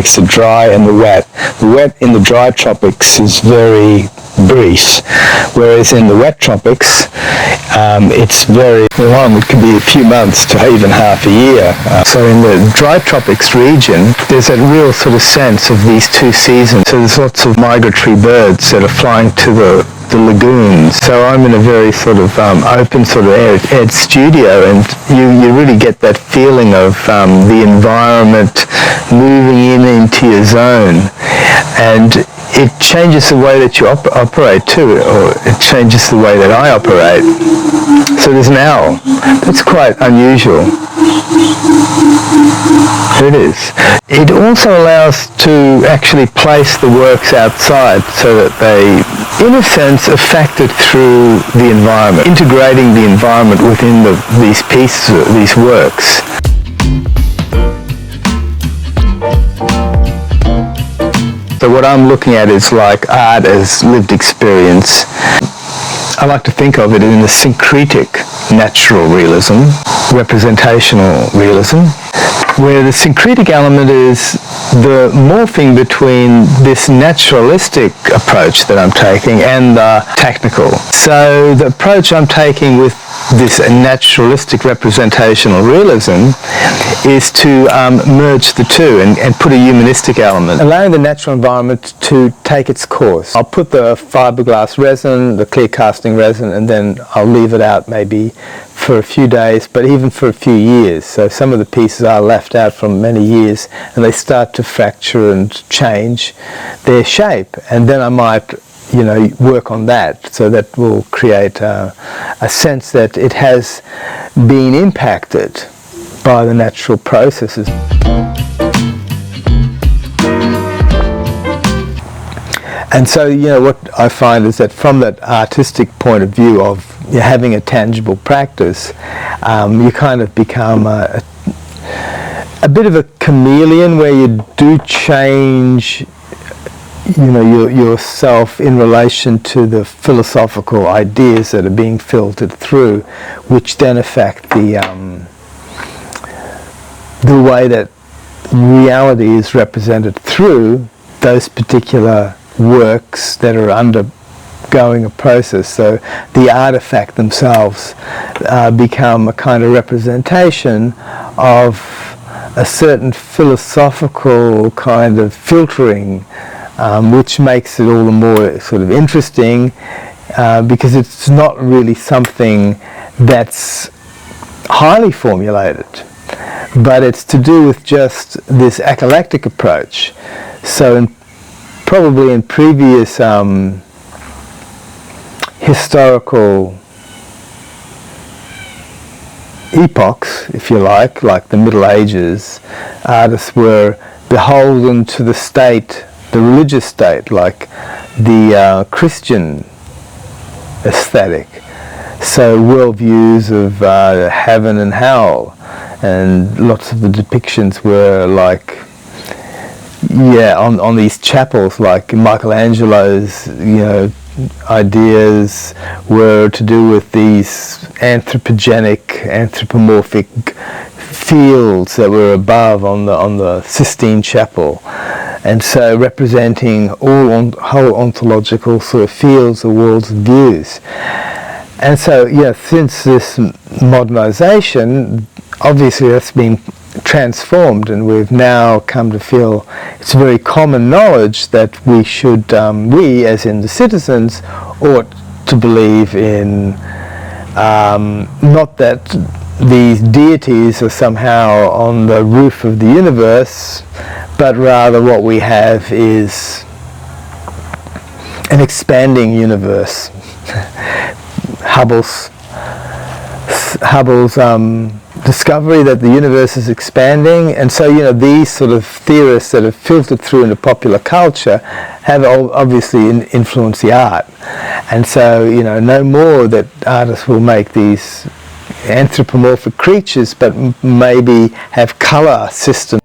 tropics, the dry and the wet. The wet in the dry tropics is very brief, whereas in the wet tropics it's very long. It can be a few months to even half a year. So in the dry tropics region, there's a real sort of sense of these two seasons. So there's lots of migratory birds that are flying to the lagoons. So I'm in a very sort of open sort of aired studio, and you really get that feeling of the environment moving into your zone, and it changes the way that you operate too, or it changes the way that I operate. So there's an owl. That's quite unusual. It is. It also allows to actually place the works outside so that they, in a sense, are factored through the environment, integrating the environment within these pieces, these works. So what I'm looking at is like art as lived experience. I like to think of it in the syncretic natural realism, representational realism, where the syncretic element is the morphing between this naturalistic approach that I'm taking and the technical. So the approach I'm taking with this naturalistic representational realism is to merge the two and put a humanistic element, allowing the natural environment to take its course. I'll put the fiberglass resin, the clear casting resin, and then I'll leave it out maybe for a few days, but even for a few years. So some of the pieces are left out from many years, and they start to fracture and change their shape, and then I might work on that, so that will create a sense that it has been impacted by the natural processes. And so, what I find is that from that artistic point of view of having a tangible practice, you kind of become a bit of a chameleon, where you do change yourself in relation to the philosophical ideas that are being filtered through, which then affect the way that reality is represented through those particular works that are undergoing a process. So the artifact themselves become a kind of representation of a certain philosophical kind of filtering, which makes it all the more sort of interesting, because it's not really something that's highly formulated, but it's to do with just this eclectic approach. So probably in previous historical epochs, if you like the Middle Ages, artists were beholden to the state, the religious state, like the Christian aesthetic. So worldviews of heaven and hell, and lots of the depictions were like, on these chapels, like Michelangelo's, ideas were to do with these anthropomorphic fields that were above on the Sistine Chapel, and so representing whole ontological sort of fields or worlds of views. And so, since this modernization, obviously that's been transformed, and we've now come to feel it's very common knowledge that we should, we as in the citizens, ought to believe in, not that these deities are somehow on the roof of the universe, but rather what we have is an expanding universe. Hubble's discovery that the universe is expanding, and so these sort of theorists that have filtered through into popular culture have obviously influenced the art, and so no more that artists will make these anthropomorphic creatures, but maybe have color systems